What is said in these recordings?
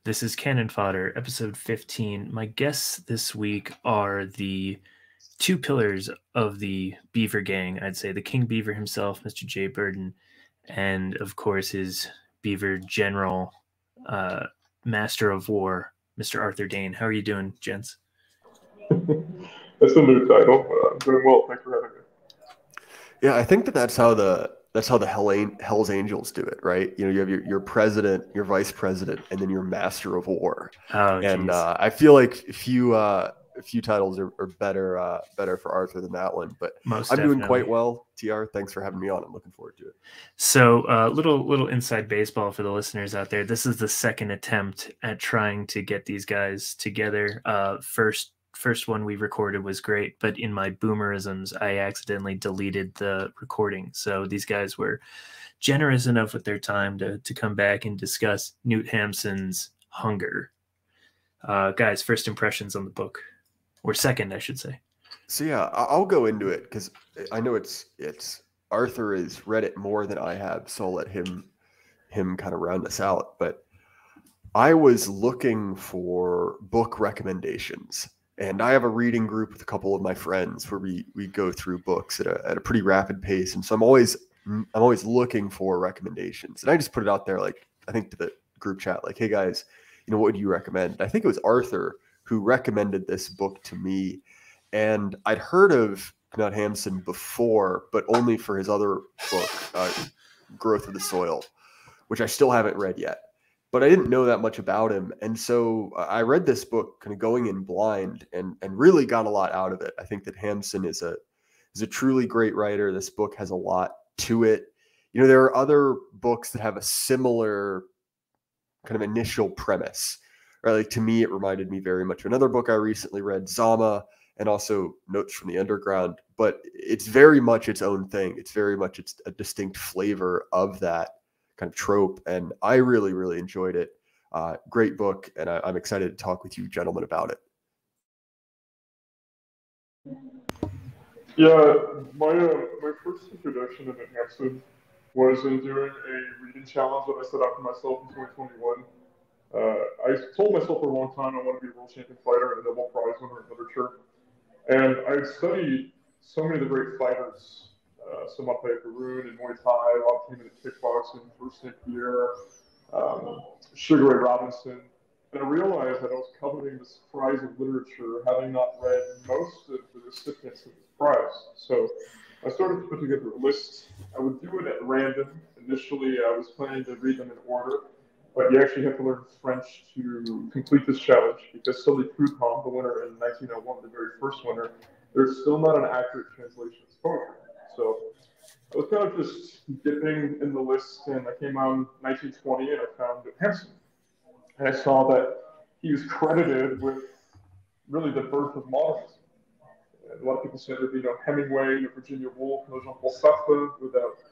This is Canon Fodder, episode 15. My guests this week are the two pillars of the Beaver gang, I'd say. The King Beaver himself, Mr. Jay Burden, and of course his Beaver general, master of war, Mr. Arthur Dayne. How are you doing, gents? That's a new title. I'm doing well. Thanks for having me. Yeah, I think that's how the Hell's Angels do it, right? You know, you have your president, your vice president, and then your master of war. Oh, and geez. I feel like a few titles are better for Arthur than that one. But Most I'm definitely. doing quite well. TR, thanks for having me on. I'm looking forward to it. So, little inside baseball for the listeners out there. This is the second attempt at trying to get these guys together. First one we recorded was great, but in my boomerisms, I accidentally deleted the recording. So these guys were generous enough with their time to come back and discuss Knut Hamsun's Hunger. Guys, first impressions on the book, or second, I should say. So yeah, I'll go into it because I know it's Arthur has read it more than I have, so I'll let him kind of round us out. But I was looking for book recommendations. And I have a reading group with a couple of my friends where we go through books at a pretty rapid pace. And so I'm always looking for recommendations. And I just put it out there, like, I think to the group chat, like, hey guys, you know, what would you recommend? I think it was Arthur who recommended this book to me. And I'd heard of Knut Hamsun before, but only for his other book, Growth of the Soil, which I still haven't read yet. But I didn't know that much about him. And so I read this book kind of going in blind and really got a lot out of it. I think that Hamsun is a truly great writer. This book has a lot to it. You know, there are other books that have a similar kind of initial premise, right? Like, to me, it reminded me very much of another book I recently read, Zama, and also Notes from the Underground. But it's very much its own thing. It's very much a distinct flavor of that kind of trope, and I really, really enjoyed it. Great book, and I'm excited to talk with you gentlemen about it. Yeah, my first introduction to Hamsun was in doing a reading challenge that I set out for myself in 2021. I told myself for a long time I want to be a world champion fighter and a Nobel Prize winner in literature. And I studied so many of the great fighters, Samape Karun and Muay Thai, Rob Teeman at kickboxing, Bruce St. Pierre, Sugar Ray Robinson. And I realized that I was coveting this prize of literature, having not read most of the recipients of this prize. So I started to put together a list. I would do it at random. Initially, I was planning to read them in order, but you actually have to learn French to complete this challenge because Sully Prudhomme, the winner in 1901, the very first winner, there's still not an accurate translation of his poetry. So I was kind of just dipping in the list, and I came on 1920, and I found Hamsun. And I saw that he was credited with really the birth of modernism. And a lot of people say that, Hemingway, Virginia Woolf, Jean-Paul Sartre without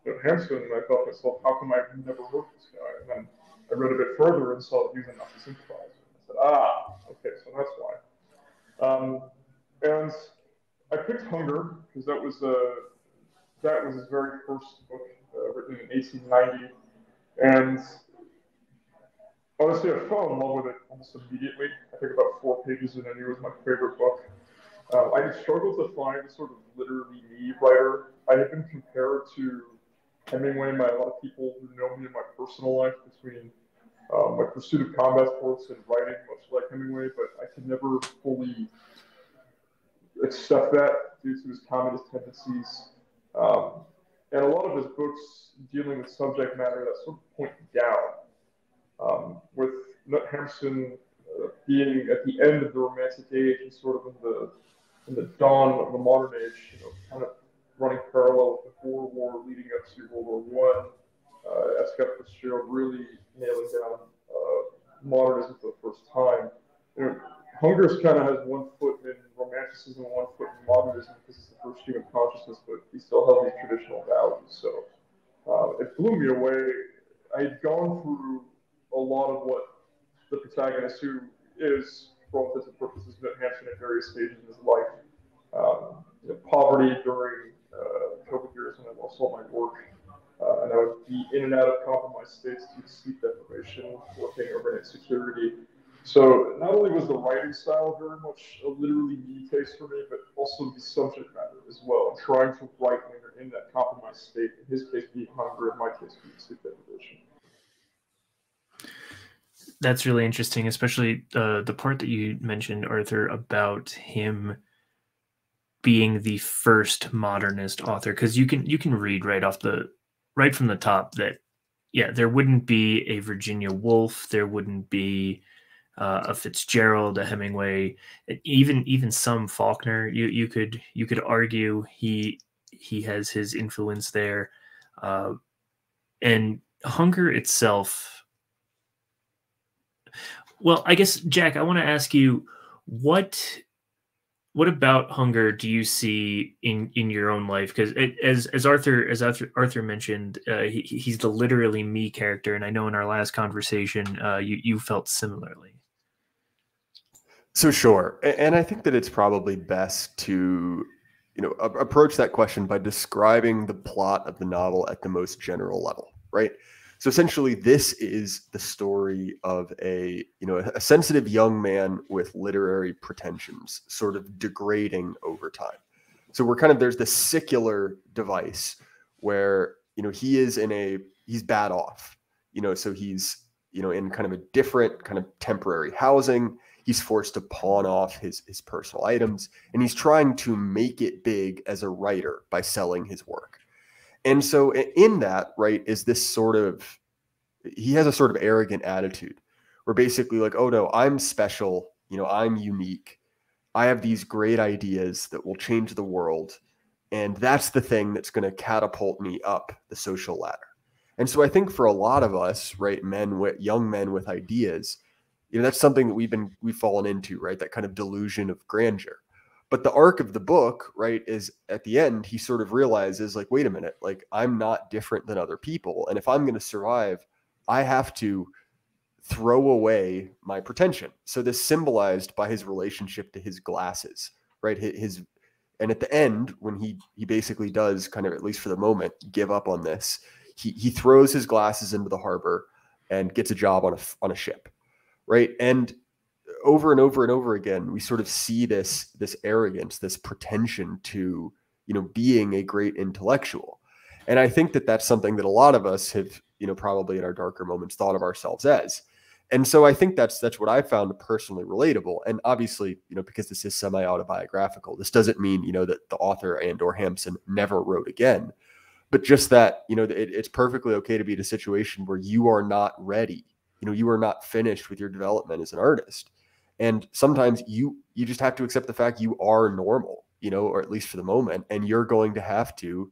Hamsun, and I thought to myself, how come I've never heard this guy? And then I read a bit further and saw that he was a Nazi sympathizer. I said, okay, so that's why. And I picked Hunger because that was his very first book, written in 1890. And honestly, I fell in love with it almost immediately. I think about 4 pages in, I knew it was my favorite book. I struggled to find a sort of literally me writer. I have been compared to Hemingway by a lot of people who know me in my personal life, between my pursuit of combat sports and writing, much like Hemingway, but I could never fully accept that due to his communist tendencies. And a lot of his books dealing with subject matter that sort of point down. With Knut Hamsun being at the end of the Romantic Age and sort of in the dawn of the modern age, kind of running parallel with the Boer War leading up to World War I, Scott Fitzgerald really nailing down modernism for the first time. Hungers kind of has one foot in romanticism and one foot in modernism because it's the first human consciousness, but he still held these traditional values. So it blew me away. I had gone through a lot of what the protagonist, who is, for all intents and purposes, Knut Hamsun at various stages in his life. Poverty during COVID years when I lost all my work. And I would be in and out of compromised states due to sleep deprivation, working overnight security. So not only was the writing style very much a literally me taste for me, but also the subject matter as well. I'm trying to write when you're in that compromised state, in his case being hunger, in my case being sleep deprivation. That's really interesting, especially the part that you mentioned, Arthur, about him being the first modernist author, because you can read right from the top that there wouldn't be a Virginia Woolf, there wouldn't be a Fitzgerald, a Hemingway, even some Faulkner. You could argue he has his influence there, and hunger itself. Well, I guess, Jack, I want to ask you, what about hunger do you see in your own life? Because as Arthur mentioned, he's the literally me character, and I know in our last conversation, you felt similarly. So sure, and I think that it's probably best to approach that question by describing the plot of the novel at the most general level, right? So essentially, this is the story of a sensitive young man with literary pretensions, sort of degrading over time. So there's this secular device where he's bad off, so he's in kind of a different kind of temporary housing. He's forced to pawn off his personal items, and he's trying to make it big as a writer by selling his work. And so in that, right, is this he has a sort of arrogant attitude where basically like, oh no, I'm special, I'm unique. I have these great ideas that will change the world. And that's the thing that's going to catapult me up the social ladder. And so I think for a lot of us, right, young men with ideas, that's something that we've fallen into, right? That kind of delusion of grandeur. But the arc of the book, right, is at the end, he sort of realizes like, wait a minute, like I'm not different than other people. And if I'm going to survive, I have to throw away my pretension. So this symbolized by his relationship to his glasses, right? And at the end, when he basically does kind of, at least for the moment, give up on this, he throws his glasses into the harbor and gets a job on a ship, right? And over and over and over again, we sort of see this arrogance, this pretension to, being a great intellectual. And I think that that's something that a lot of us have, probably in our darker moments thought of ourselves as. And so I think that's what I found personally relatable. And obviously, because this is semi-autobiographical, this doesn't mean, that the author and or Hamsun never wrote again, but just that, it's perfectly okay to be in a situation where you are not ready. You are not finished with your development as an artist. And sometimes you just have to accept the fact you are normal, or at least for the moment, and you're going to have to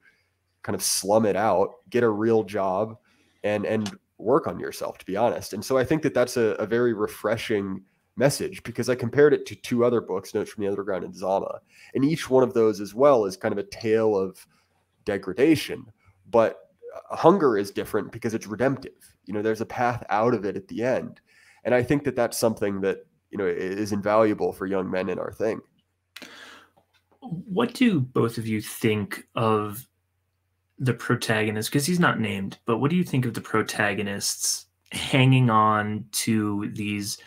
kind of slum it out, get a real job, and work on yourself, to be honest. And so I think that that's a very refreshing message, because I compared it to two other books, Notes from the Underground and Zama, and each one of those as well is kind of a tale of degradation, but hunger is different because it's redemptive. There's a path out of it at the end. And I think that that's something that, is invaluable for young men in our thing. What do both of you think of the protagonist? Because he's not named, but what do you think of the protagonists hanging on to these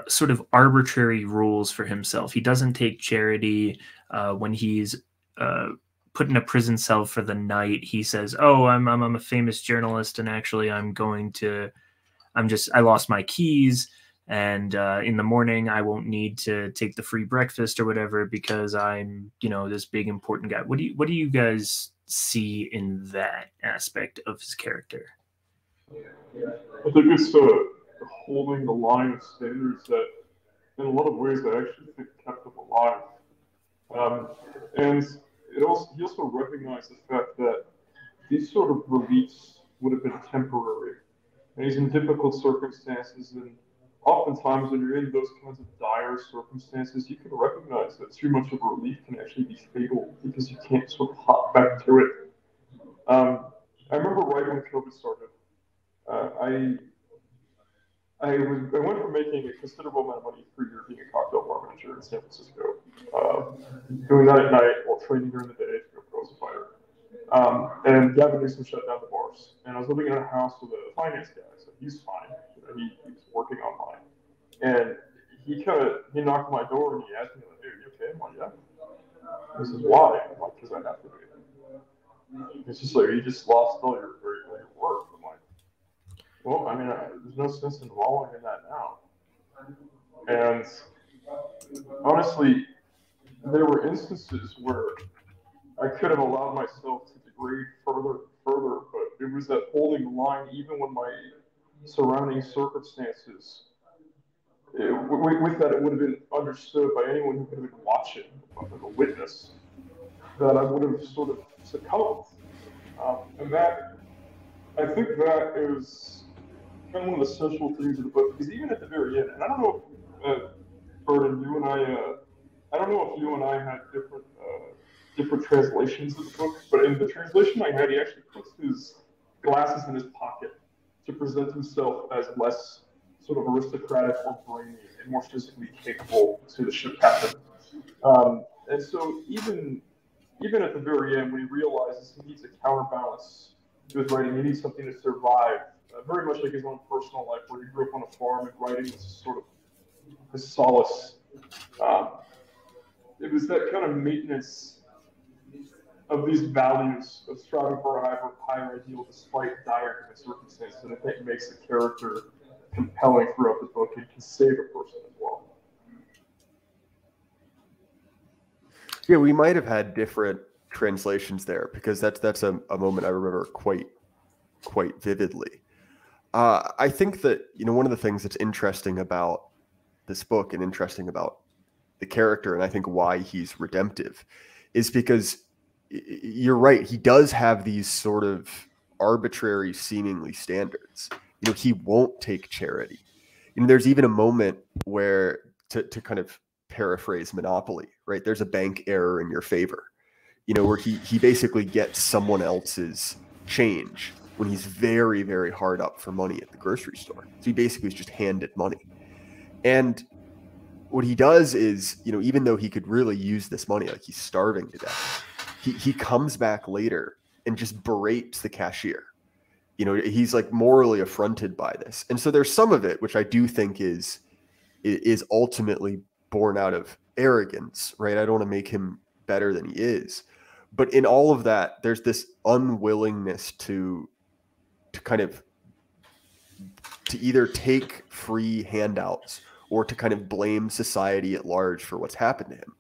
sort of arbitrary rules for himself? He doesn't take charity. When he's put in a prison cell for the night, he says, "Oh, I'm a famous journalist, and actually I lost my keys. And in the morning, I won't need to take the free breakfast or whatever because I'm, this big important guy." What do you guys see in that aspect of his character? I think it's holding the line of standards that, in a lot of ways, I actually think kept him alive. And he also recognized the fact that these sort of reliefs would have been temporary. And he's in difficult circumstances, and oftentimes when you're in those kinds of dire circumstances, you can recognize that too much of a relief can actually be fatal because you can't sort of hop back to it. I remember right when COVID started, I went from making a considerable amount of money per year being a cocktail bar manager in San Francisco, doing that at night while training during the day to go pro as a fighter. And Gavin Newsom shut down the bars. And I was living in a house with a finance guy, so he's fine. He was working online. And he knocked on my door and he asked me, like, "Dude, you okay?" I'm like, "Yeah." He says, "Why?" I'm like, "Because I have to be." It's just like, you just lost all your work. I'm like, well, I mean, there's no sense in wallowing in that now. And honestly, there were instances where I could have allowed myself to degrade further, but it was that holding the line, even when my surrounding circumstances, with that, it would have been understood by anyone who could have been watching, like a witness, that I would have sort of succumbed. And that, I think that is kind of one of the central themes of the book, because even at the very end, and I don't know if, Burden, you and I don't know if you and I had different translations of the book, but in the translation I had, he actually puts his glasses in his pocket to present himself as less sort of aristocratic or brainy and more physically capable to the ship captain. And so even at the very end, when he realizes he needs a counterbalance to his writing, he needs something to survive, very much like his own personal life, where he grew up on a farm and writing was sort of his solace. It was that kind of maintenance of these values of striving for a higher ideal despite dire circumstances, and I think makes the character compelling throughout the book and can save a person as well. Yeah, we might have had different translations there, because that's a moment I remember quite vividly. I think that, one of the things that's interesting about this book and interesting about the character, and I think why he's redemptive, is because you're right. He does have these sort of arbitrary, seemingly standards. He won't take charity. There's even a moment where, to kind of paraphrase Monopoly, right? There's a bank error in your favor, where he basically gets someone else's change when he's very, very hard up for money at the grocery store. So he basically is just handed money. And what he does is, even though he could really use this money, like he's starving to death, he comes back later and just berates the cashier. He's like morally affronted by this. And so there's some of it, which I do think is ultimately born out of arrogance, right? I don't want to make him better than he is. But in all of that, there's this unwillingness to either take free handouts or to kind of blame society at large for what's happened to him.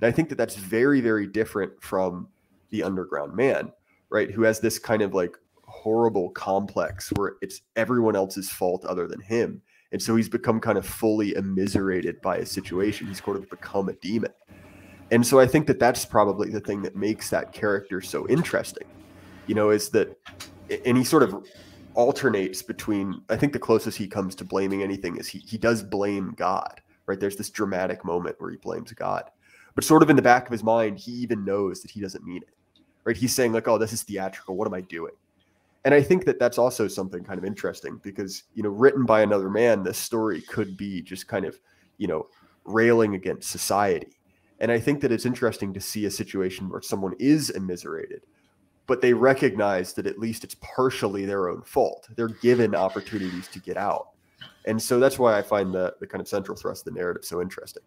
And I think that that's very, very different from the underground man, right? Who has this kind of like horrible complex where it's everyone else's fault other than him. And so he's become kind of fully immiserated by his situation. He's sort of become a demon. And so I think that that's probably the thing that makes that character so interesting, is that, and he sort of alternates between, I think the closest he comes to blaming anything is he does blame God, right? There's this dramatic moment where he blames God, but sort of in the back of his mind, he even knows that he doesn't mean it, right? He's saying like, oh, this is theatrical. What am I doing? And I think that that's also something kind of interesting because, written by another man, this story could be just kind of, railing against society. And I think that it's interesting to see a situation where someone is immiserated, but they recognize that at least it's partially their own fault. They're given opportunities to get out. And so that's why I find the kind of central thrust of the narrative so interesting.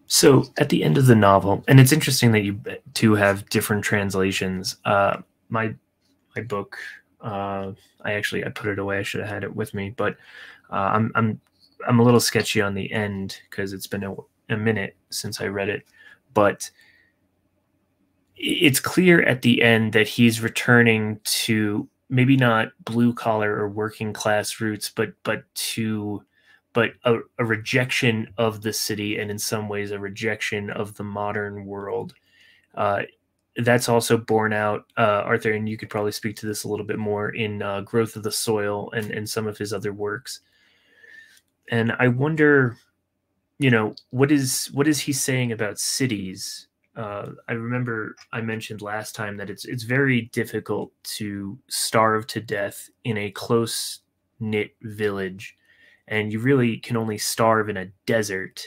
So at the end of the novel, and it's interesting that you two have different translations. My book, I put it away. I should have had it with me, but I'm a little sketchy on the end because it's been a minute since I read it. But it's clear at the end that he's returning to maybe not blue collar or working class roots, but a rejection of the city, and in some ways a rejection of the modern world. That's also borne out, Arthur, and you could probably speak to this a little bit more in Growth of the Soil and some of his other works. And I wonder, what is he saying about cities? I remember I mentioned last time that it's very difficult to starve to death in a close-knit village, and you really can only starve in a desert.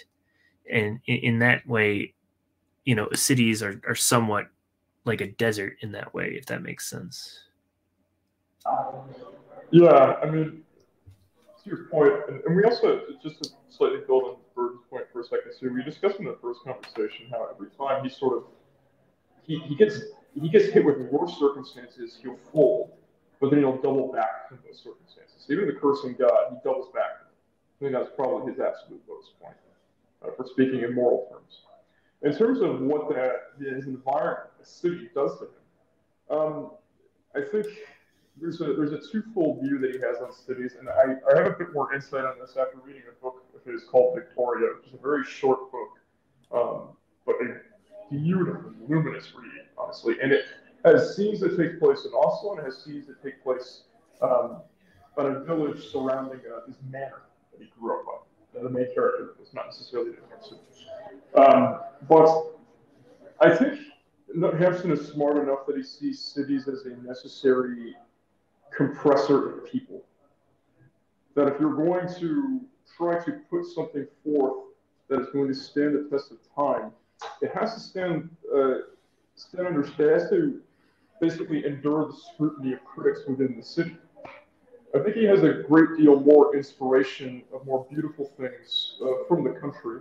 And in that way, cities are somewhat like a desert in that way, if that makes sense. Yeah, I mean, to your point, and we also, just to slightly build on Burton's point for a second too, we discussed in the first conversation how every time he sort of he gets hit with worse circumstances, he'll fold, but then he'll double back from those circumstances. Even the cursing God, he doubles back. I think that's probably his absolute lowest point, for speaking in moral terms. In terms of what his environment, the city, does to him, I think there's a twofold view that he has on cities, and I have a bit more insight on this after reading a book of his called Victoria, which is a very short book, but a beautiful, luminous read, honestly. And it has scenes that take place in Oslo, and it has scenes that take place on a village surrounding his manor that he grew up on. The main character was not necessarily the Hamsun. But I think Hamsun is smart enough that he sees cities as a necessary compressor of people. That if you're going to try to put something forth that is going to stand the test of time, it has to stand under. It has to basically endure the scrutiny of critics within the city. I think he has a great deal more inspiration of more beautiful things from the country.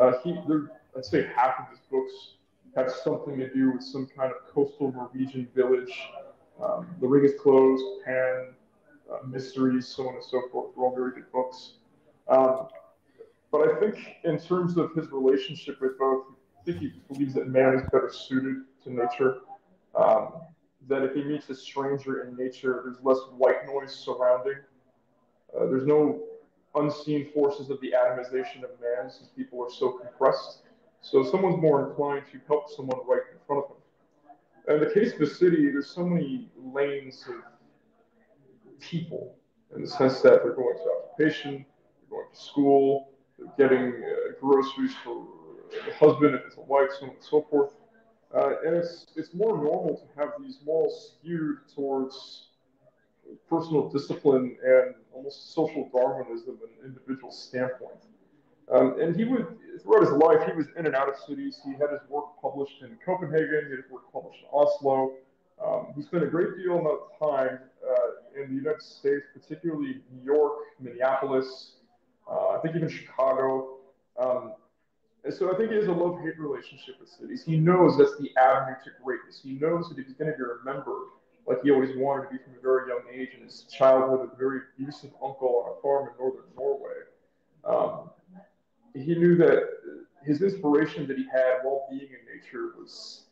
I'd say half of his books have something to do with some kind of coastal Norwegian village. The Ring is Closed, Pan, Mysteries, so on and so forth. They're all very good books. But I think in terms of his relationship with both, I think he believes that man is better suited to nature. That if he meets a stranger in nature, there's less white noise surrounding. There's no unseen forces of the atomization of man since people are so compressed. So someone's more inclined to help someone right in front of them. In the case of the city, there's so many lanes of people in the sense that they're going to occupation, they're going to school, they're getting groceries for the husband if it's a wife, so on and so forth. And it's more normal to have these morals skewed towards personal discipline and almost social Darwinism and an individual standpoint. And he would, throughout his life, he was in and out of cities. He had his work published in Copenhagen, he had his work published in Oslo. He spent a great deal of time in the United States, particularly New York, Minneapolis, I think even Chicago. And so I think he has a love-hate relationship with cities. He knows that's the avenue to greatness. He knows that if he's going to be remembered like he always wanted to be from a very young age in his childhood with a very abusive uncle on a farm in northern Norway, he knew that his inspiration that he had while being in nature was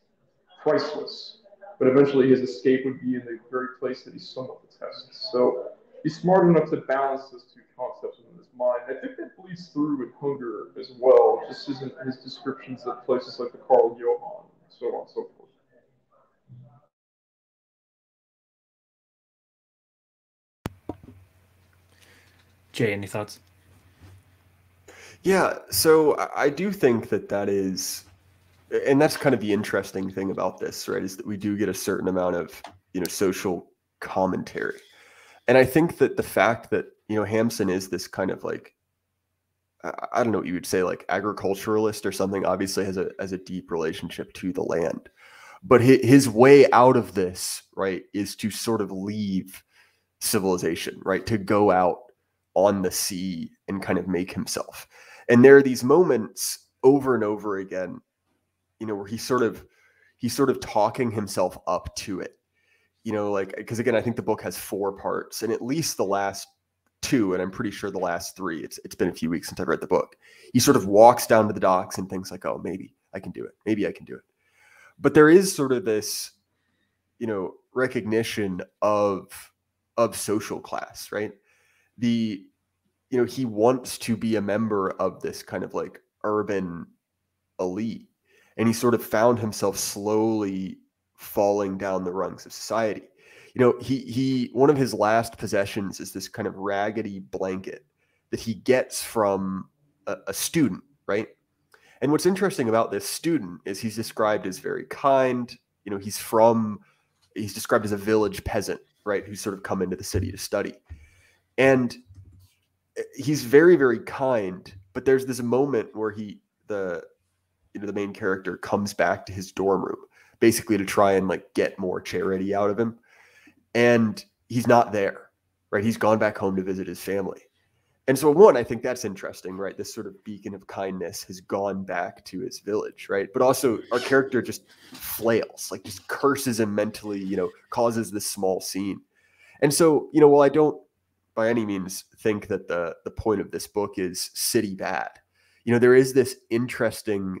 priceless. But eventually his escape would be in the very place that he somewhat detests. So he's smart enough to balance those two concepts within his mind. I think that bleeds through with Hunger as well, just as in his descriptions of places like the Carl Johan, and so on and so forth. Jay, any thoughts? Yeah, so I do think that is, and that's kind of the interesting thing about this, right, is that we do get a certain amount of, social commentary. And I think that the fact that, Hamsun is this kind of like, I don't know what you would say, like agriculturalist or something, obviously has a deep relationship to the land. But his way out of this, right, is to sort of leave civilization, right, to go out on the sea and kind of make himself. And there are these moments over and over again, where he's sort of talking himself up to it, like, because again, I think the book has 4 parts, and at least the last 2, and I'm pretty sure the last 3, it's been a few weeks since I've read the book. He sort of walks down to the docks and thinks like, oh, maybe I can do it. Maybe I can do it. But there is sort of this, recognition of social class, right? He wants to be a member of this kind of like urban elite. And he sort of found himself slowly falling down the rungs of society. He one of his last possessions is this kind of raggedy blanket that he gets from a student, right? And what's interesting about this student is he's described as very kind. He's described as a village peasant, right? Who's sort of come into the city to study. And he's very, very kind, but there's this moment where the main character comes back to his dorm room basically to try and like get more charity out of him. And he's not there, right? He's gone back home to visit his family. And so one, I think that's interesting, right? This sort of beacon of kindness has gone back to his village, right? But also our character just flails, like just curses him mentally, you know, causes this small scene. And so, you know, while I don't by any means think that the point of this book is city bad, you know, there's this interesting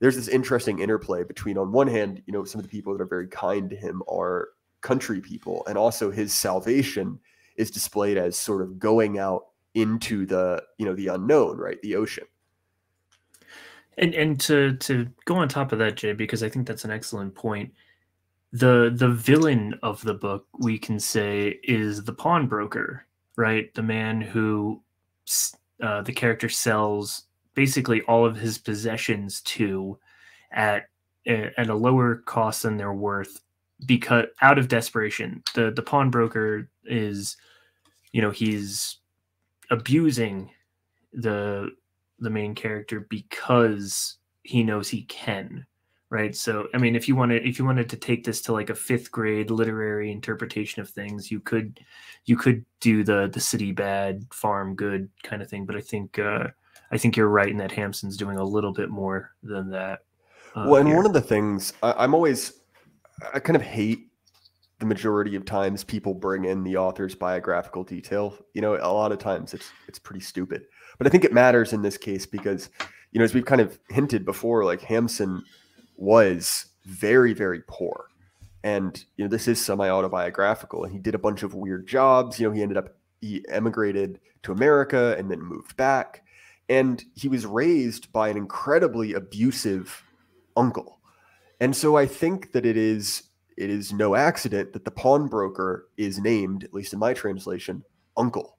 interplay between, on one hand, you know, some of the people that are very kind to him are country people, and also his salvation is displayed as sort of going out into the, you know, the unknown, right? The ocean. And to go on top of that, Jay, because I think that's an excellent point. The villain of the book, we can say, is the pawnbroker, right? The man who the character sells basically all of his possessions to at a lower cost than they're worth, because out of desperation. The pawnbroker is, you know, he's abusing the main character because he knows he can, right? So I mean, if you wanted to take this to like a 5th grade literary interpretation of things, you could do the city bad, farm good kind of thing. But I think you're right in that Hamsun's doing a little bit more than that. Well, and one of the things I kind of hate the majority of times people bring in the author's biographical detail. You know, a lot of times it's pretty stupid, but I think it matters in this case because, you know, as we've kind of hinted before, like Hamsun was very, very poor. And, you know, this is semi-autobiographical, and he did a bunch of weird jobs. You know, he emigrated to America and then moved back. And he was raised by an incredibly abusive uncle. And so I think that it is no accident that the pawnbroker is named, at least in my translation, Uncle.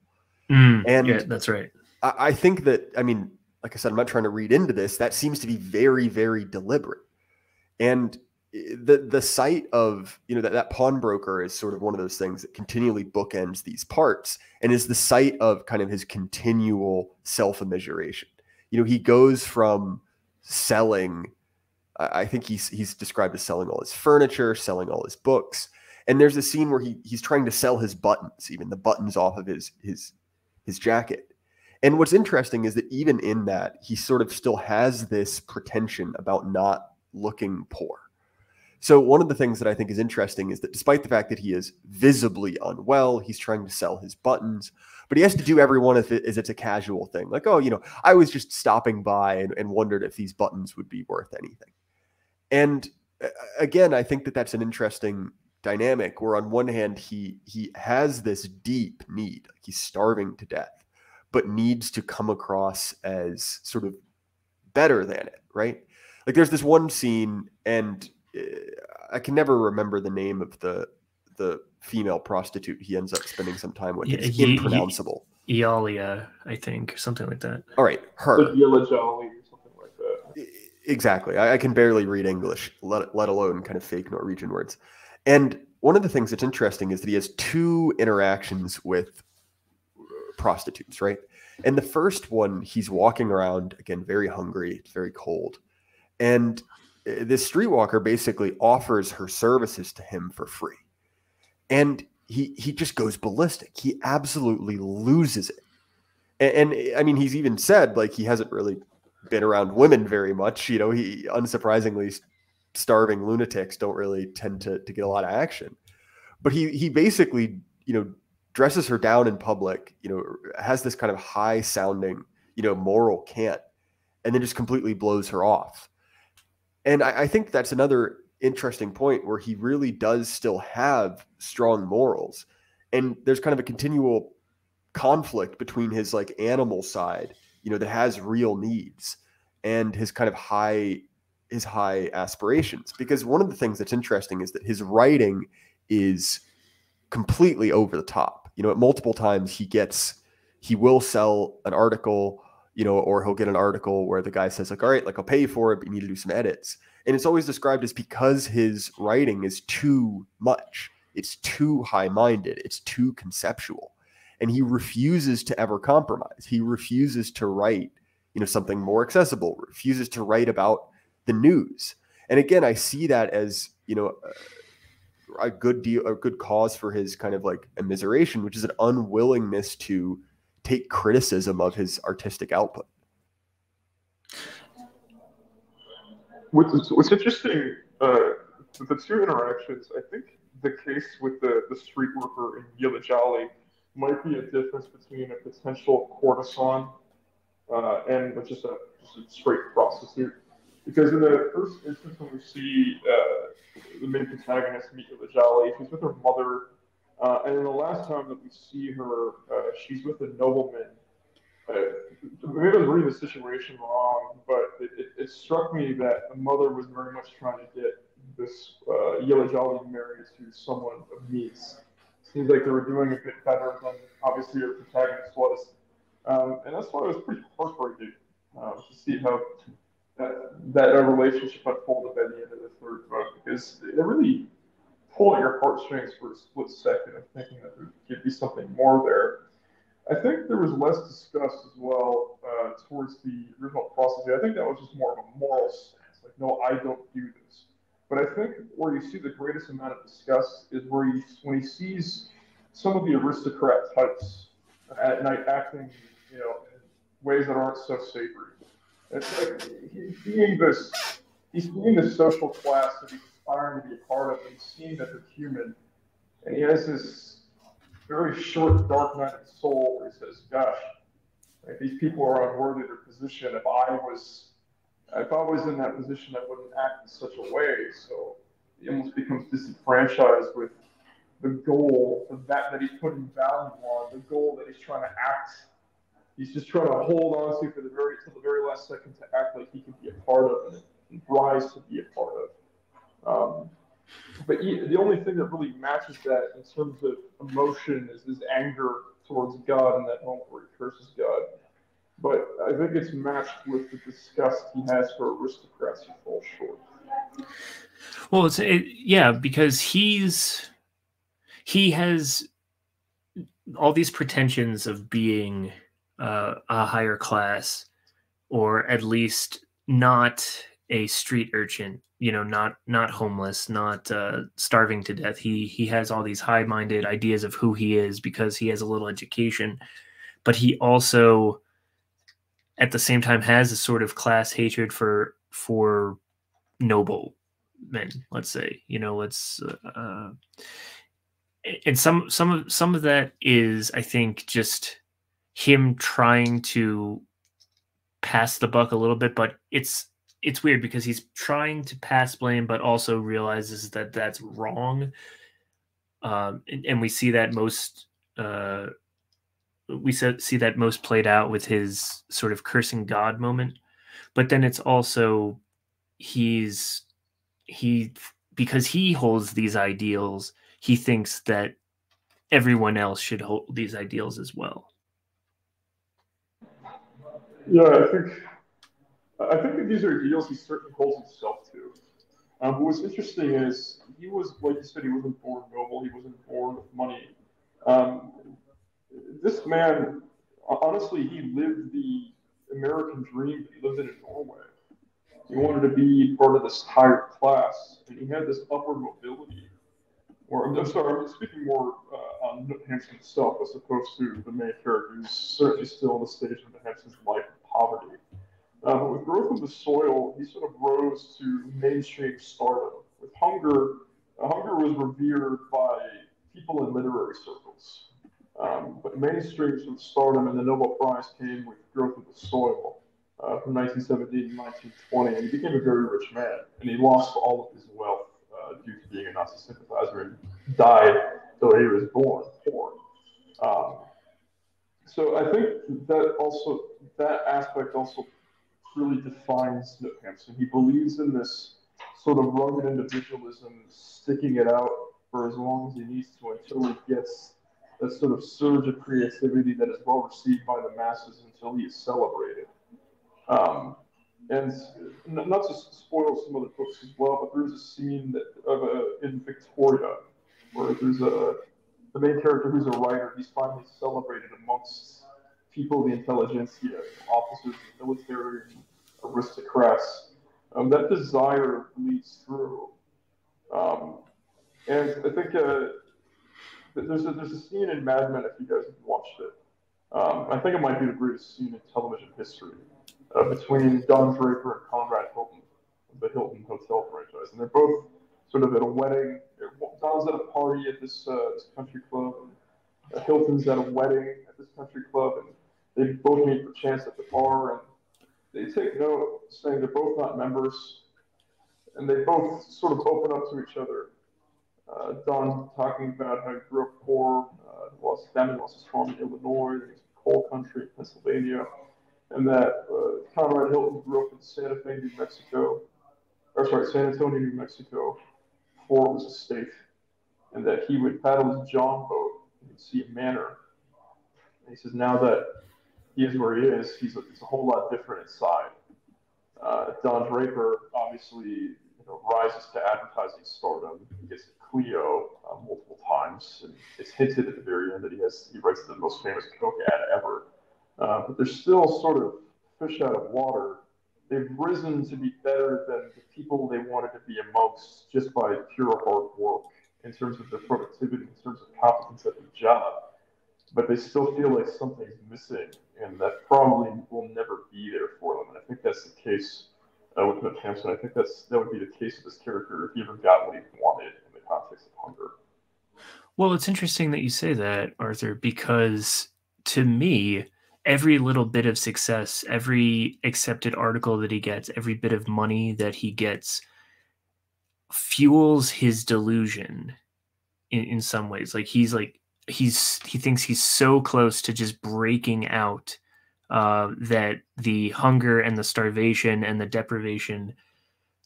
And yeah, that's right. I think that, I mean, like I said, I'm not trying to read into this. That seems to be very, very deliberate. And the sight of, you know, that pawnbroker is sort of one of those things that continually bookends these parts, and is the site of kind of his continual self-immiseration. You know, he goes from selling, I think he's described as selling all his furniture, selling all his books. And there's a scene where he's trying to sell his buttons, even the buttons off of his jacket. And what's interesting is that even in that, he sort of still has this pretension about not looking poor. So one of the things that I think is interesting is that despite the fact that he is visibly unwell, he's trying to sell his buttons, but he has to do every one as it's a casual thing. Like, oh, you know, I was just stopping by and wondered if these buttons would be worth anything. And again, I think that that's an interesting dynamic where on one hand, he has this deep need, like he's starving to death, but needs to come across as sort of better than it, right? Like there's this one scene, and I can never remember the name of the female prostitute he ends up spending some time with. It's impronounceable. Eolia, I think, something like that. All right, her. Like Yella Jolly or something like that. Exactly. I can barely read English, let alone kind of fake Norwegian words. And one of the things that's interesting is that he has 2 interactions with prostitutes, right? And the first one, he's walking around, again, very hungry, it's very cold. And this streetwalker basically offers her services to him for free. And he just goes ballistic. He absolutely loses it. And I mean, he's even said, like, he hasn't really been around women very much. You know, he unsurprisingly, starving lunatics don't really tend to get a lot of action. But he basically, you know, dresses her down in public, you know, has this kind of high sounding, you know, moral cant, and then just completely blows her off. And I think that's another interesting point where he really does still have strong morals. And there's kind of a continual conflict between his like animal side, you know, that has real needs, and his kind of high aspirations. Because one of the things that's interesting is that his writing is completely over the top. You know, at multiple times he will sell an article, you know, or he'll get an article where the guy says like, all right, like I'll pay you for it, but you need to do some edits. And it's always described as because his writing is too much. It's too high-minded. It's too conceptual. And he refuses to ever compromise. He refuses to write, you know, something more accessible, refuses to write about the news. And again, I see that as, you know, a good cause for his kind of like immiseration, which is an unwillingness to take criticism of his artistic output. What's interesting, the two interactions, I think the case with the street worker in Yilajali might be a difference between a potential courtesan and just a straight prostitute. Because in the first instance, when we see the main protagonist meet Yilajali, she's with her mother, and then the last time that we see her, she's with a nobleman. Maybe I'm reading the situation wrong, but it struck me that the mother was very much trying to get this Yilajali married to someone of means. Seems like they were doing a bit better than obviously her protagonist was. And that's why it was pretty heartbreaking to see how that relationship unfolded by the end of the third book, because it really pulled at your heartstrings for a split second of thinking that there could be something more there. I think there was less discussed as well towards the original process. I think that was just more of a moral stance, like, no, I don't do this. But I think where you see the greatest amount of disgust is when he sees some of the aristocrat types at night acting, you know, in ways that aren't so savory. It's like he's seeing this social class that he's aspiring to be a part of, and he's seeing that they're human, and he has this very short, dark-nighted soul where he says, "Gosh, like, these people are unworthy of their position. If I was in that position, I wouldn't act in such a way." So he almost becomes disenfranchised with the goal of that he's putting value on, the goal that he's trying to act. He's just trying to hold on to till the very last second to act like he can be a part of it and rise to be a part of. But the only thing that really matches that in terms of emotion is his anger towards God in that moment where he curses God. But I think it's matched with the disgust he has for aristocrats who fall short. Well, because he has all these pretensions of being a higher class, or at least not a street urchin, you know, not homeless, not starving to death. He has all these high-minded ideas of who he is because he has a little education, but he also, at the same time, has a sort of class hatred for noble men. Let's say, you know, and some of that is, I think, just him trying to pass the buck a little bit, but it's weird because he's trying to pass blame, but also realizes that that's wrong. And we see that most played out with his sort of cursing God moment. But then it's also because he holds these ideals, he thinks that everyone else should hold these ideals as well. Yeah, I think that these are ideals he certainly holds himself to. But what's interesting is he was, like you said, he wasn't born noble. He wasn't born with money. This man, honestly, he lived the American dream, but he lived it in Norway. He wanted to be part of this higher class, and he had this upward mobility. Or I'm sorry, I'm speaking more on Hamsun himself as opposed to the main character, who's certainly still in the stage of Hamsun's life of poverty. But with Growth of the Soil, he sort of rose to mainstream stardom. With Hunger, Hunger was revered by people in literary circles. But mainstream sort of stardom and the Nobel Prize came with Growth of the Soil from 1917 to 1920, and he became a very rich man. And he lost all of his wealth due to being a Nazi sympathizer and died till he was born poor. So I think that aspect also really defines Knut Hamsun. He believes in this sort of rugged individualism, sticking it out for as long as he needs to until he gets that sort of surge of creativity that is well received by the masses until he is celebrated. And not to spoil some of the books as well, but there's a scene in Victoria where there's the main character who's a writer. He's finally celebrated amongst people, the intelligentsia, officers, the military, aristocrats. that desire bleeds through. And I think there's a scene in Mad Men, if you guys have watched it. I think it might be the greatest scene in television history, between Don Draper and Conrad Hilton, of the Hilton Hotel franchise. And they're both sort of at a wedding. Don's at a party at this country club, and Hilton's at a wedding at this country club, and they both meet for chance at the bar, and they take note, saying they're both not members, and they both sort of open up to each other. Don talking about how he grew up poor, lost his farm in Illinois, then he's coal country in Pennsylvania, and that Conrad Hilton grew up in San Antonio, New Mexico, before it was a state, and that he would paddle his John boat and he'd see a manor. And he says now that he is where he is, it's a whole lot different inside. Don Draper obviously rises to advertising stardom. He gets a Clio multiple times, and it's hinted at the very end that he writes the most famous Coke ad ever. But they're still sort of fish out of water. They've risen to be better than the people they wanted to be amongst just by pure hard work in terms of their productivity, in terms of competence at the job. But they still feel like something's missing, and that probably will never be there for them. And I think that's the case with Knut Hamsun. I think that would be the case of this character if he ever got what he wanted in the context of hunger. Well, it's interesting that you say that, Arthur, because to me, every little bit of success, every accepted article that he gets, every bit of money that he gets fuels his delusion in some ways. He thinks he's so close to just breaking out that the hunger and the starvation and the deprivation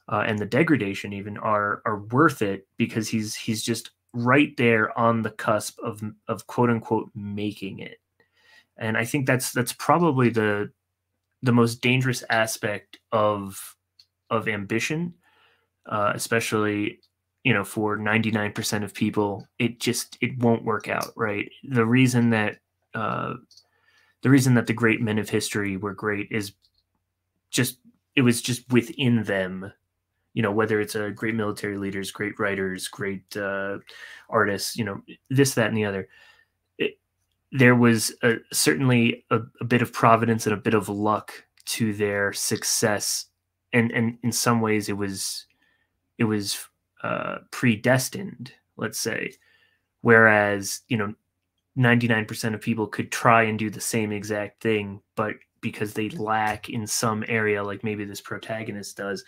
and the degradation even are worth it, because he's just right there on the cusp of quote unquote making it. And I think that's probably the most dangerous aspect of ambition, especially for 99% of people. It won't work out, right? The reason that the great men of history were great is it was just within them. Whether it's great military leaders, great writers, great artists, this, that, and the other. There was certainly a bit of providence and a bit of luck to their success, and in some ways it was predestined, let's say. Whereas 99% of people could try and do the same exact thing, but because they lack in some area, like maybe this protagonist does,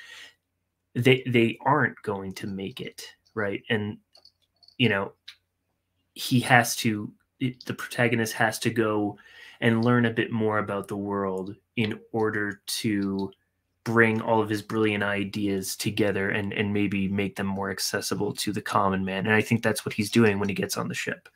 they aren't going to make it, right? And the protagonist has to go and learn a bit more about the world in order to bring all of his brilliant ideas together and maybe make them more accessible to the common man. And I think that's what he's doing when he gets on the ship.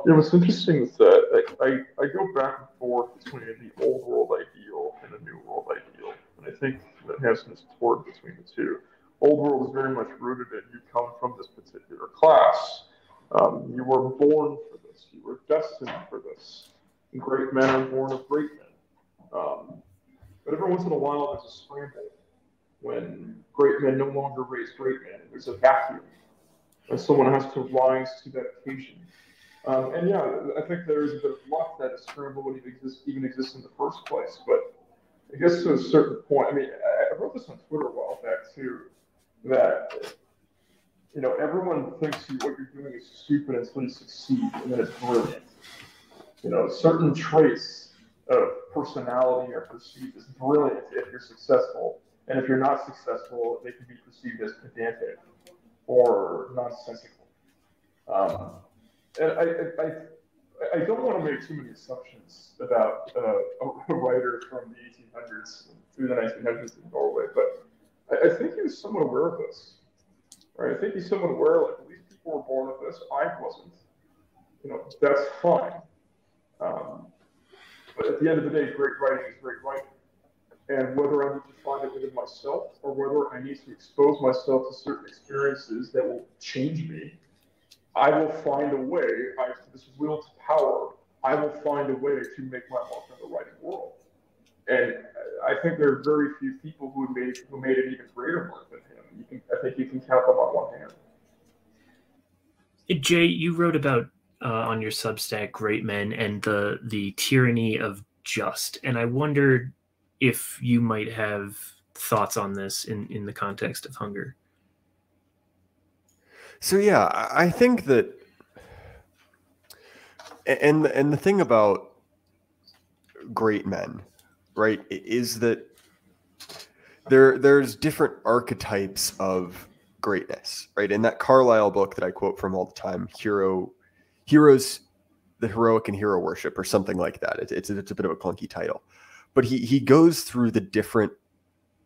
What's interesting is that I go back and forth between the old world ideal and the new world ideal. And I think that Hamsun is torn between the two. Old world is very much rooted in you come from this particular class. You were born for this. You were destined for this. And great men are born of great men. But every once in a while, there's a scramble when great men no longer raise great men. There's a vacuum, and someone has to rise to that occasion. And yeah, I think there is a bit of luck that a scramble would even exist in the first place. But I guess to a certain point, I wrote this on Twitter a while back too, that everyone thinks what you're doing is stupid until you succeed, and then it's brilliant. Certain traits of personality are perceived as brilliant if you're successful, and if you're not successful, they can be perceived as pedantic or nonsensical. And I don't want to make too many assumptions about a writer from the 1800s through the 1900s in Norway, but I think he was somewhat aware of this. Right? I think he's somewhat aware, like, these people were born with this. I wasn't. That's fine. But at the end of the day, great writing is great writing. And whether I need to find it within myself or whether I need to expose myself to certain experiences that will change me, I will find a way. I have this will to power. I will find a way to make my mark on the writing world. And I think there are very few people who made an even greater mark than him. I think you can count them on one hand. Jay, you wrote about on your Substack Great Men and the tyranny of just, and I wondered if you might have thoughts on this in the context of hunger. So yeah, I think that, and the thing about great men, right, is that there's different archetypes of greatness, right? In that Carlyle book that I quote from all the time, Heroes, the Heroic and Hero Worship, or something like that. It's a bit of a clunky title, but he goes through the different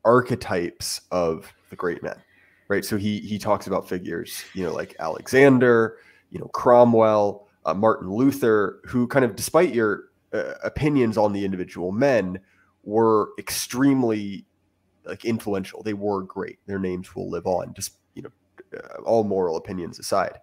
archetypes of the great men, right? So he talks about figures, like Alexander, Cromwell, Martin Luther, who kind of, despite your opinions on the individual men, were extremely influential. They were great. Their names will live on, just all moral opinions aside.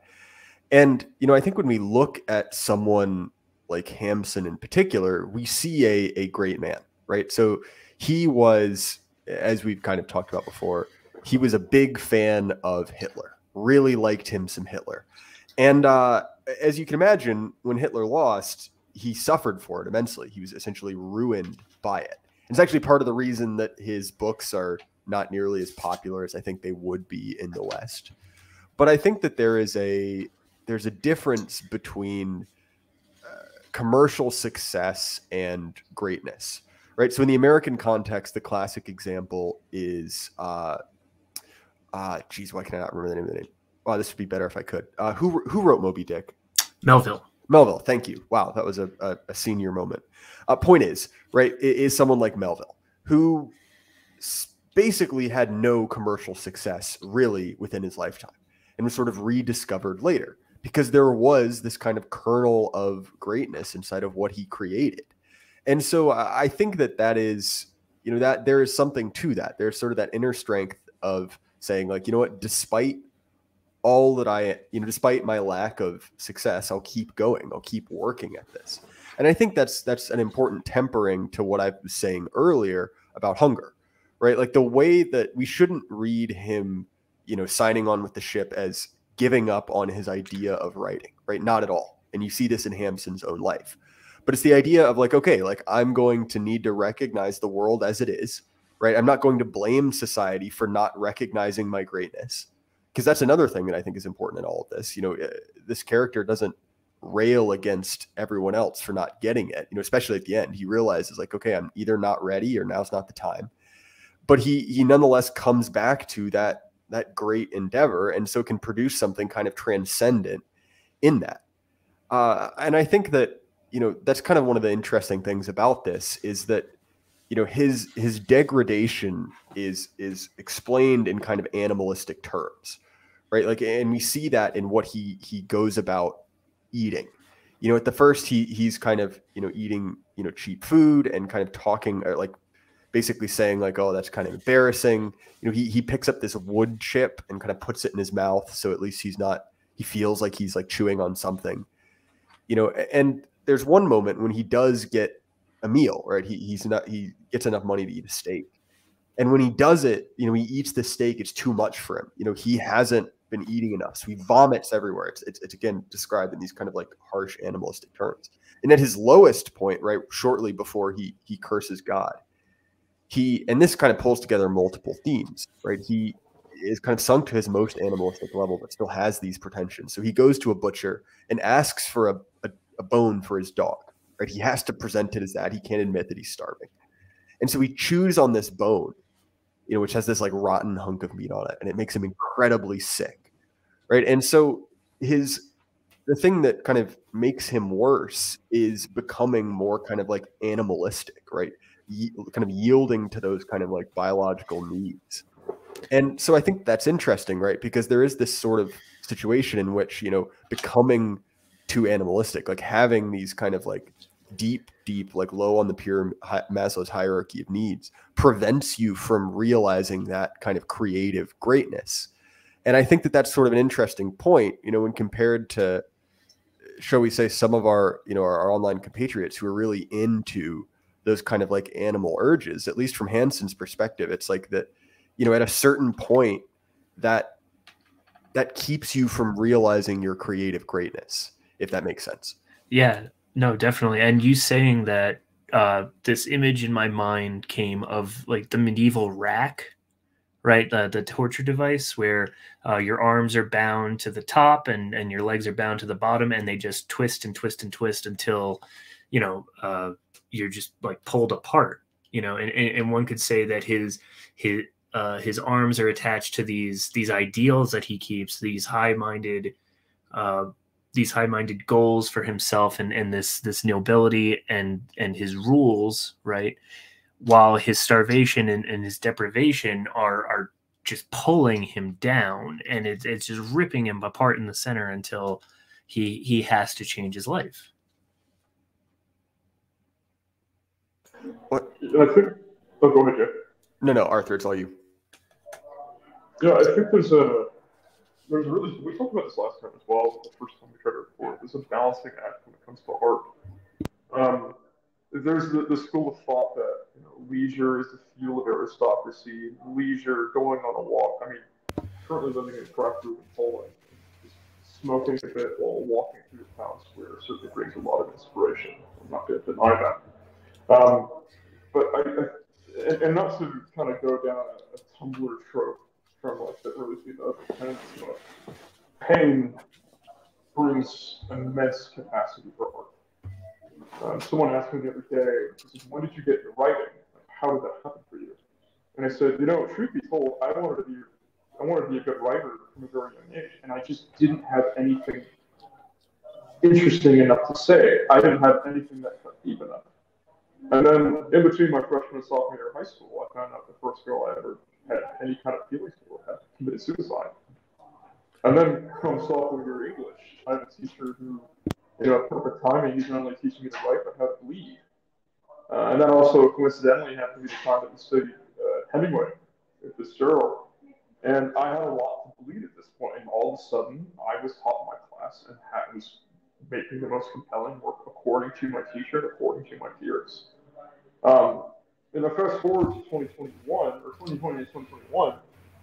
And I think when we look at someone like Hamsun in particular, we see a great man, right? So he was, as we've kind of talked about before, he was a big fan of Hitler. Really liked him some Hitler. And as you can imagine, when Hitler lost, he suffered for it immensely. He was essentially ruined by it. It's actually part of the reason that his books are not nearly as popular as I think they would be in the West. But I think that there's a difference between commercial success and greatness, right? So in the American context, the classic example is, geez, why can I not remember the name of the name? Wow, this would be better if I could. Who wrote Moby Dick? Melville. Melville, thank you. Wow, that was a senior moment. Point is, right, it is someone like Melville, who basically had no commercial success really within his lifetime and was sort of rediscovered later because there was this kind of kernel of greatness inside of what he created. And so I think that is, that there is something to that. There's sort of that inner strength of saying, like, what, despite all that despite my lack of success, I'll keep going. I'll keep working at this. And I think that's an important tempering to what I was saying earlier about hunger, right? Like the way that we shouldn't read him, signing on with the ship as giving up on his idea of writing, right? Not at all. And you see this in Hamsun's own life. But it's the idea of like, okay, like I'm going to need to recognize the world as it is, right? I'm not going to blame society for not recognizing my greatness. Because that's another thing that I think is important in all of this. This character doesn't rail against everyone else for not getting it, especially at the end. He realizes like, okay, I'm either not ready or now's not the time. But he nonetheless comes back to that great endeavor and so can produce something kind of transcendent in that. And I think that, that's kind of one of the interesting things about this is that, his degradation is explained in kind of animalistic terms, right? Like, and we see that in what he goes about eating. At the first he's kind of, eating, cheap food and kind of talking like basically saying like, oh, that's kind of embarrassing. He picks up this wood chip and kind of puts it in his mouth. So at least he feels like he's like chewing on something, and there's one moment when he does get a meal, right? He gets enough money to eat a steak. And when he does it, he eats the steak. It's too much for him. He hasn't been eating enough. So he vomits everywhere. It's again described in these kind of like harsh animalistic terms. And at his lowest point, right, shortly before he curses God, and this kind of pulls together multiple themes, right? He is kind of sunk to his most animalistic level, but still has these pretensions. So he goes to a butcher and asks for a bone for his dog, right? He has to present it as that. He can't admit that he's starving. And so he chews on this bone, which has this like rotten hunk of meat on it, and it makes him incredibly sick, right? And so the thing that kind of makes him worse is becoming more kind of like animalistic, right? Kind of yielding to those kind of like biological needs. And so I think that's interesting, right? Because there is this sort of situation in which, becoming too animalistic, like having these kind of like deep, like low on the pyramid, Maslow's hierarchy of needs, prevents you from realizing that kind of creative greatness. And I think that that's sort of an interesting point, when compared to, shall we say, some of our, our online compatriots who are really into those kind of like animal urges, at least from Hamsun's perspective. It's like that, you know, at a certain point that keeps you from realizing your creative greatness, if that makes sense. Yeah, no, definitely. And you saying that, this image in my mind came of like the medieval rack, right? The torture device where your arms are bound to the top and your legs are bound to the bottom, and they just twist and twist and twist until, you know, you're just like pulled apart, you know. And one could say that his arms are attached to these ideals that he keeps, these high-minded goals for himself, and this nobility and his rules, right? While his starvation and his deprivation are just pulling him down, and it's just ripping him apart in the center until he has to change his life. What? I think. Oh, go ahead, Jeff. No, Arthur, it's all you. Yeah, I think there's really, we talked about this last time as well, the first time we tried to record. There's a balancing act when it comes to art. There's the school of thought that, you know, leisure is the fuel of aristocracy. Leisure, going on a walk. I mean, currently living in Krakow in Poland, just smoking a bit while walking through the town square certainly brings a lot of inspiration. I'm not going to deny that. But and not to kind of go down a Tumblr trope from like the early 2010s, but pain brings immense capacity for art. Someone asked me the other day, when did you get into writing? Like, how did that happen for you? And I said, you know, truth be told, I wanted to be a good writer from a very young age, and I just didn't have anything interesting enough to say. I didn't have anything that cut deep enough. And then in between my freshman and sophomore year of high school, I found out the first girl I ever had any kind of feelings for had committed suicide. And then come sophomore year English, I had a teacher who, you know, perfect timing, he's not only teaching me to write, but how to bleed. And that also coincidentally happened to be the time that we studied Hemingway with Fitzgerald. And I had a lot to bleed at this point, and all of a sudden, I was taught my class and was making the most compelling work according to my teacher and according to my peers. And I fast forward to 2021, or 2020 and 2021,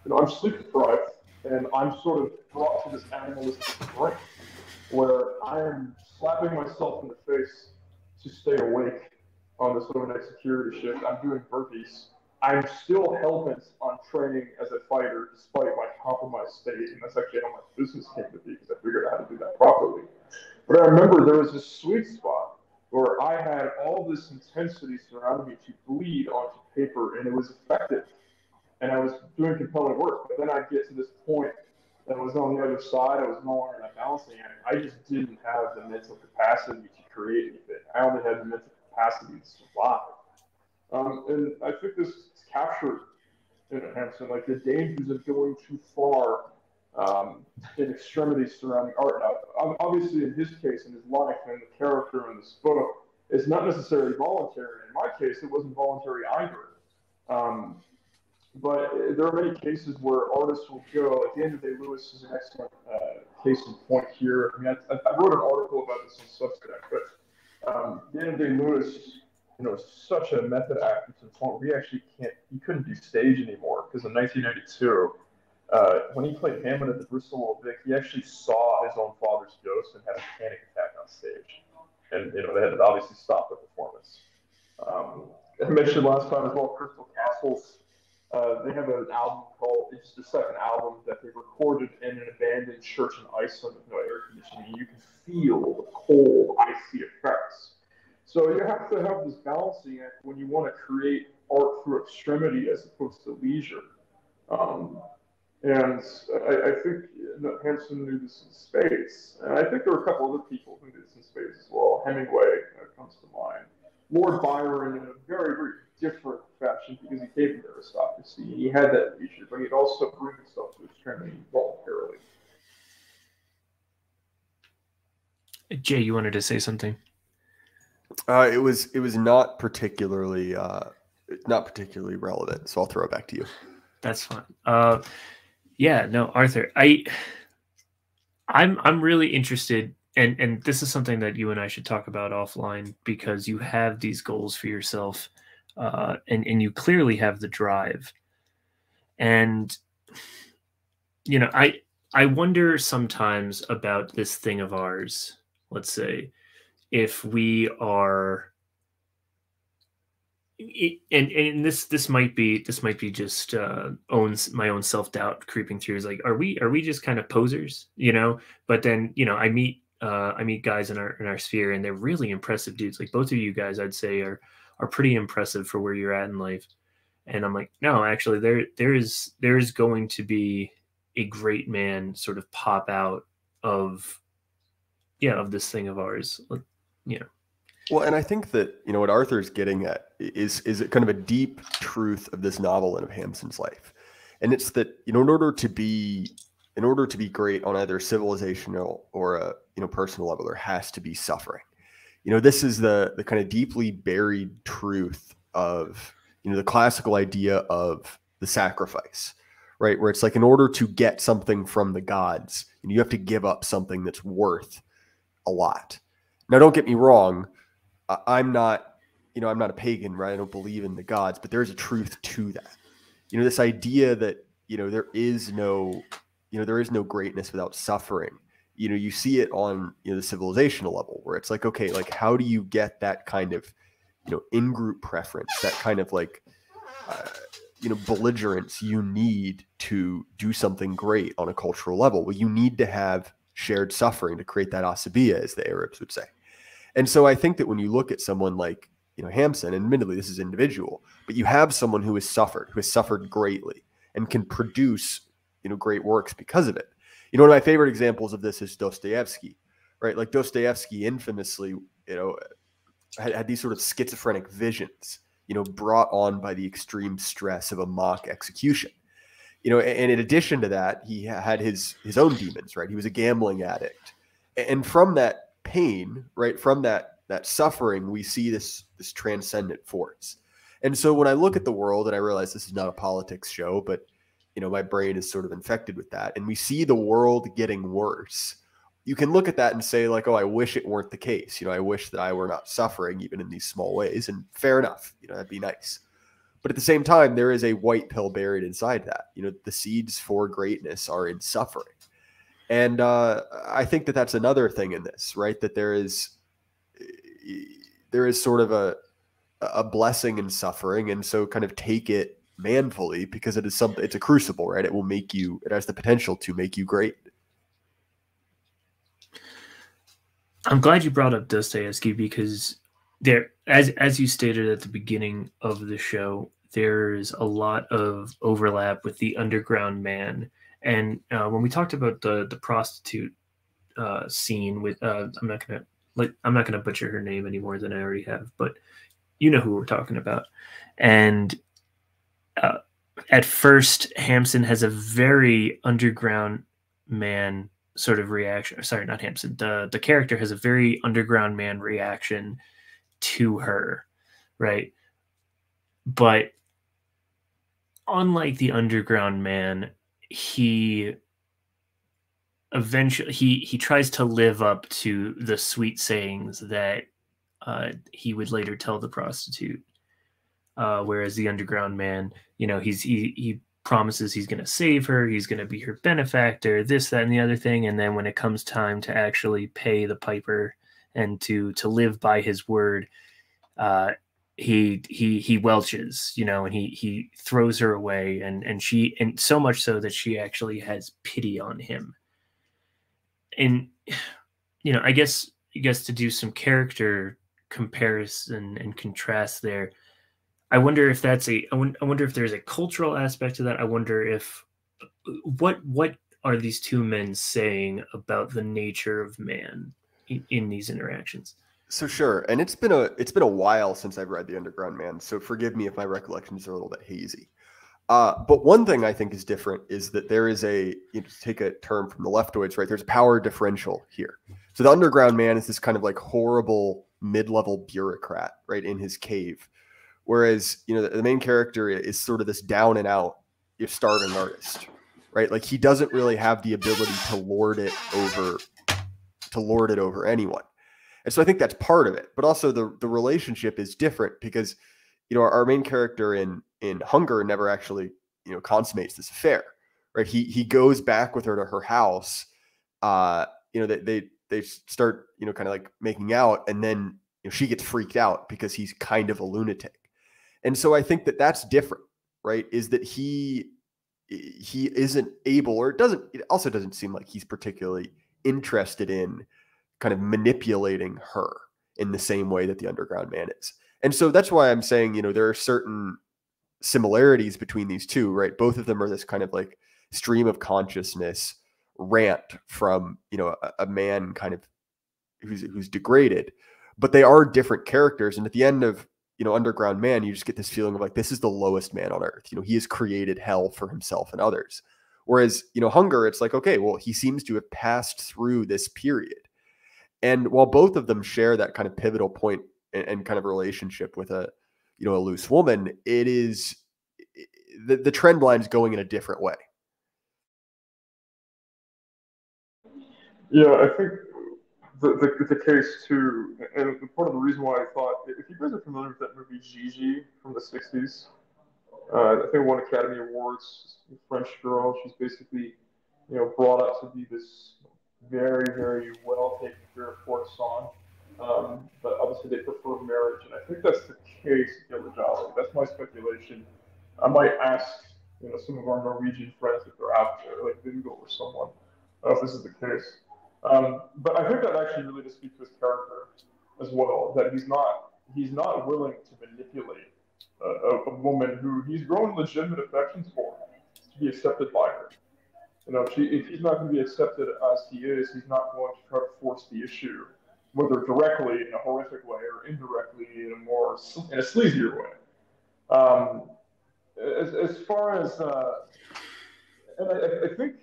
you know, I'm sleep deprived, and I'm sort of brought to this animalistic brink where I am slapping myself in the face to stay awake on this overnight security shift. I'm doing burpees. I'm still hell-bent on training as a fighter despite my compromised state, and that's actually how my business came to be, because I figured out how to do that properly. But I remember there was this sweet spot where I had all this intensity surrounding me to bleed onto paper, and it was effective. And I was doing compelling work, but then I'd get to this point that was on the other side. I was no longer in that balancing act. I just didn't have the mental capacity to create anything. I only had the mental capacity to survive. And I think this is captured in Hamsun, like the dangers of going too far in extremities surrounding art. Now, obviously, in his case, in his life, and the character in this book, it's not necessarily voluntary. In my case, it wasn't voluntary either. But there are many cases where artists will go, like Daniel Day-Lewis is an excellent case in point here. I mean, I wrote an article about this on Substack, but Daniel Day-Lewis, you know, is such a method actor to the point where he couldn't do stage anymore, because in 1992, when he played Hammond at the Bristol Vic, he actually saw his own father's ghost and had a panic attack on stage. And, you know, they had to obviously stop the performance. I mentioned last time as well, Crystal Castles. They have an album called, it's the second album that they recorded in an abandoned church in Iceland with no air conditioning. You can feel the cold, icy effects. So you have to have this balancing act when you want to create art through extremity as opposed to leisure. And I think that Hamsun knew this in spades. And I think there were a couple other people who knew this in spades as well. Hemingway comes to mind. Lord Byron in a very, very different fashion, because he came from aristocracy. He had that leisure, but he'd also bring himself to extremity voluntarily. Jay, you wanted to say something? It was not particularly relevant, so I'll throw it back to you. That's fine. Yeah, no, Arthur, I'm really interested and this is something that you and I should talk about offline, because you have these goals for yourself, and you clearly have the drive. And I wonder sometimes about this thing of ours. Let's say if we are, and this might be just owns my own self-doubt creeping through. Is like, are we just kind of posers, But then I meet guys in our sphere, and they're really impressive dudes. Like both of you guys, I'd say are pretty impressive for where you're at in life. And I'm like, no, actually, there is going to be a great man sort of pop out of this thing of ours. Well, and I think that, what Arthur's getting at is kind of a deep truth of this novel and of Hamsun's life. And it's that, in order to be great on either civilizational or a personal level, there has to be suffering. This is the kind of deeply buried truth of, the classical idea of the sacrifice, right? Where it's like, in order to get something from the gods, you have to give up something that's worth a lot. Now, don't get me wrong. I'm not a pagan, right? I don't believe in the gods, but there's a truth to that. This idea that, there is no greatness without suffering. You see it on, the civilizational level, where it's like, okay, like, how do you get that kind of, in-group preference, that kind of like, belligerence you need to do something great on a cultural level? Well, you need to have shared suffering to create that asabiya, as the Arabs would say. And so I think that when you look at someone like, Hamsun, and admittedly this is individual, but you have someone who has suffered greatly and can produce, great works because of it. One of my favorite examples of this is Dostoevsky, right? Like Dostoevsky infamously, had these sort of schizophrenic visions, brought on by the extreme stress of a mock execution. And in addition to that, he had his own demons, right? He was a gambling addict. And from that pain, right, from that suffering, we see this transcendent force. And so when I look at the world, and I realize this is not a politics show, but my brain is sort of infected with that, and we see the world getting worse, you can look at that and say, like, oh, I wish it weren't the case. I wish that I were not suffering even in these small ways. And fair enough, that'd be nice. But at the same time, there is a white pill buried inside that. The seeds for greatness are in suffering. And I think that that's another thing in this, right? That there is sort of a blessing in suffering. And so kind of take it manfully, because it's a crucible, right? It has the potential to make you great. I'm glad you brought up Dostoevsky, because there, as you stated at the beginning of the show, there's a lot of overlap with the underground man. And when we talked about the prostitute scene with, I'm not gonna butcher her name any more than I already have, but you know who we're talking about. And at first, Hamsun has a very underground man sort of reaction. Sorry, not Hamsun. The character has a very underground man reaction to her, right? But unlike the underground man, he eventually he tries to live up to the sweet sayings that he would later tell the prostitute. Whereas the underground man, he promises he's going to save her, he's going to be her benefactor, this, that, and the other thing. And then when it comes time to actually pay the piper and to live by his word, he welches, and he throws her away, and so much so that she actually has pity on him. And I guess to do some character comparison and contrast there, I wonder if I wonder if there's a cultural aspect to that. I wonder if what are these two men saying about the nature of man in these interactions? So sure, and it's been a while since I've read The Underground Man, so forgive me if my recollections are a little bit hazy. But one thing I think is different is that there is to take a term from the leftoids, right? There's a power differential here. So the Underground Man is this kind of like horrible mid-level bureaucrat, right, in his cave. Whereas, the main character is sort of this down and out, starving artist, right? Like he doesn't really have the ability to lord it over to lord it over anyone. And so I think that's part of it. But also the relationship is different because, our main character in Hunger never actually, consummates this affair, right? He goes back with her to her house. They start, kind of like making out, and then she gets freaked out because he's kind of a lunatic. And so I think that that's different, right? Is that he isn't able, or it also doesn't seem like he's particularly interested in kind of manipulating her in the same way that the underground man is. And so that's why I'm saying, there are certain similarities between these two, right? Both of them are this kind of like stream of consciousness rant from, a man kind of who's degraded, but they are different characters. And at the end of, Underground Man, you just get this feeling of like, this is the lowest man on earth. He has created hell for himself and others. Whereas, Hunger, it's like, okay, well, he seems to have passed through this period. And while both of them share that kind of pivotal point and kind of relationship with a loose woman, it is the trend line's going in a different way. Yeah, I think the case too, and part of the reason why I thought, if you guys are familiar with that movie Gigi from the 60s, I think it won Academy Awards. French girl, she's basically, brought up to be this very, very well taken care of courtesan. But obviously they prefer marriage, and I think that's the case in Gilligan. That's my speculation. I might ask, some of our Norwegian friends if they're out there, like Bingo or someone, if this is the case. But I think that actually really just speaks to his character as well, that he's not willing to manipulate a woman who he's grown legitimate affections for to be accepted by her. If he's not going to be accepted as he is, he's not going to try to force the issue, whether directly in a horrific way or indirectly in a sleazier way. As far as, and I think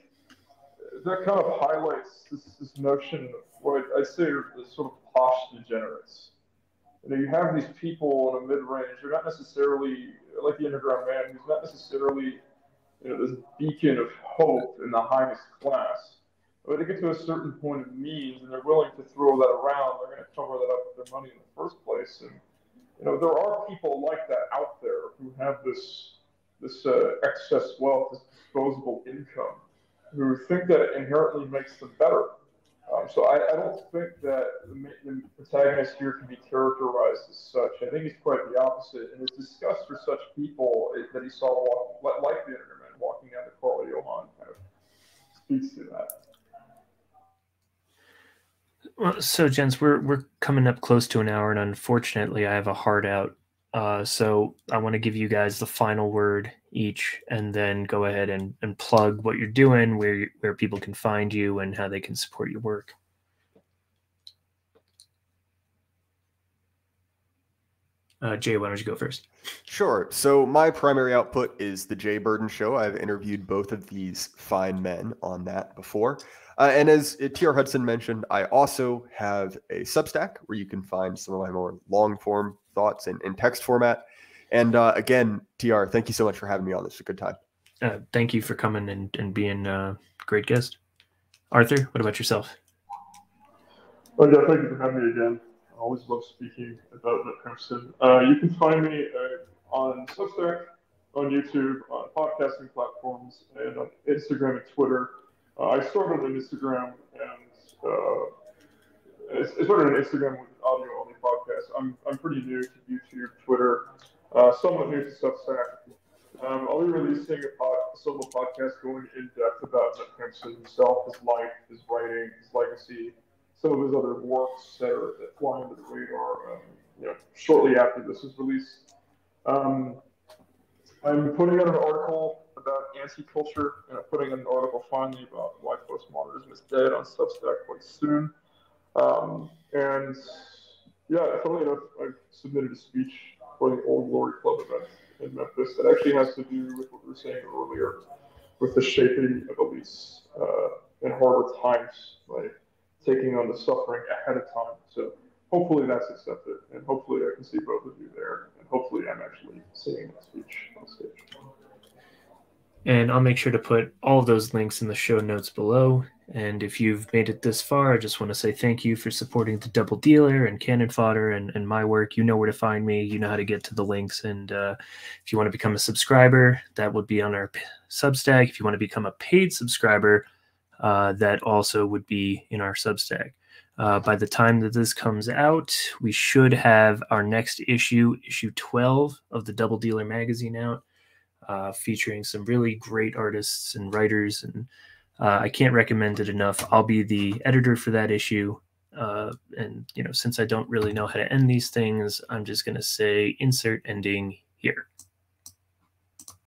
that kind of highlights this notion of what I say are the sort of posh degenerates. You have these people in a mid-range. They're not necessarily like the Underground Man, who's not necessarily this beacon of hope in the highest class. But they get to a certain point of means, and they're willing to throw that around. They're going to cover that up with their money in the first place. And there are people like that out there who have this excess wealth, this disposable income, who think that it inherently makes them better. So I don't think that the protagonist here can be characterized as such. I think he's quite the opposite. And his disgust for such people that he saw like the Internet walking down to Carl Johan kind of speaks to that. Well, so gents, we're coming up close to an hour, and unfortunately I have a hard out. So I want to give you guys the final word each, and then go ahead and plug what you're doing, where people can find you, and how they can support your work. Jay, why don't you go first? Sure. So my primary output is the Jay Burden Show. I've interviewed both of these fine men on that before. And as T.R. Hudson mentioned, I also have a Substack where you can find some of my more long-form thoughts in text format. And again, TR, thank you so much for having me on. This was a good time. Thank you for coming and being a great guest. Arthur, what about yourself? Oh, yeah, thank you for having me again. I always love speaking about that kind of stuff. You can find me on Substack, on YouTube, on podcasting platforms, and on Instagram and Twitter. I started on Instagram, and I started on Instagram with an audio-only podcast. I'm pretty new to YouTube, Twitter, somewhat new to Substack. I'll be releasing a solo podcast going in depth about Knut Hamsun himself, his life, his writing, his legacy, some of his other works that fly under the radar. Shortly after this is released, I'm putting out an article about anti-culture, and I'm putting out an article finally about why postmodernism is dead on Substack quite soon. And yeah, funnily enough, I've submitted a speech for the Old Glory Club event in Memphis that actually has to do with what we were saying earlier, with the shaping of elites in harder times, by taking on the suffering ahead of time. So hopefully that's accepted, and hopefully I can see both of you there, and hopefully I'm actually seeing that speech on stage. And I'll make sure to put all of those links in the show notes below. And if you've made it this far, I just want to say thank you for supporting the Double Dealer and Canon Fodder and my work. You know where to find me. You know how to get to the links. And if you want to become a subscriber, that would be on our Substack. If you want to become a paid subscriber, that also would be in our Substack. By the time that this comes out, we should have our next issue, issue 12 of the Double Dealer magazine out, featuring some really great artists and writers, and I can't recommend it enough. I'll be the editor for that issue, and since I don't really know how to end these things, I'm just going to say insert ending here.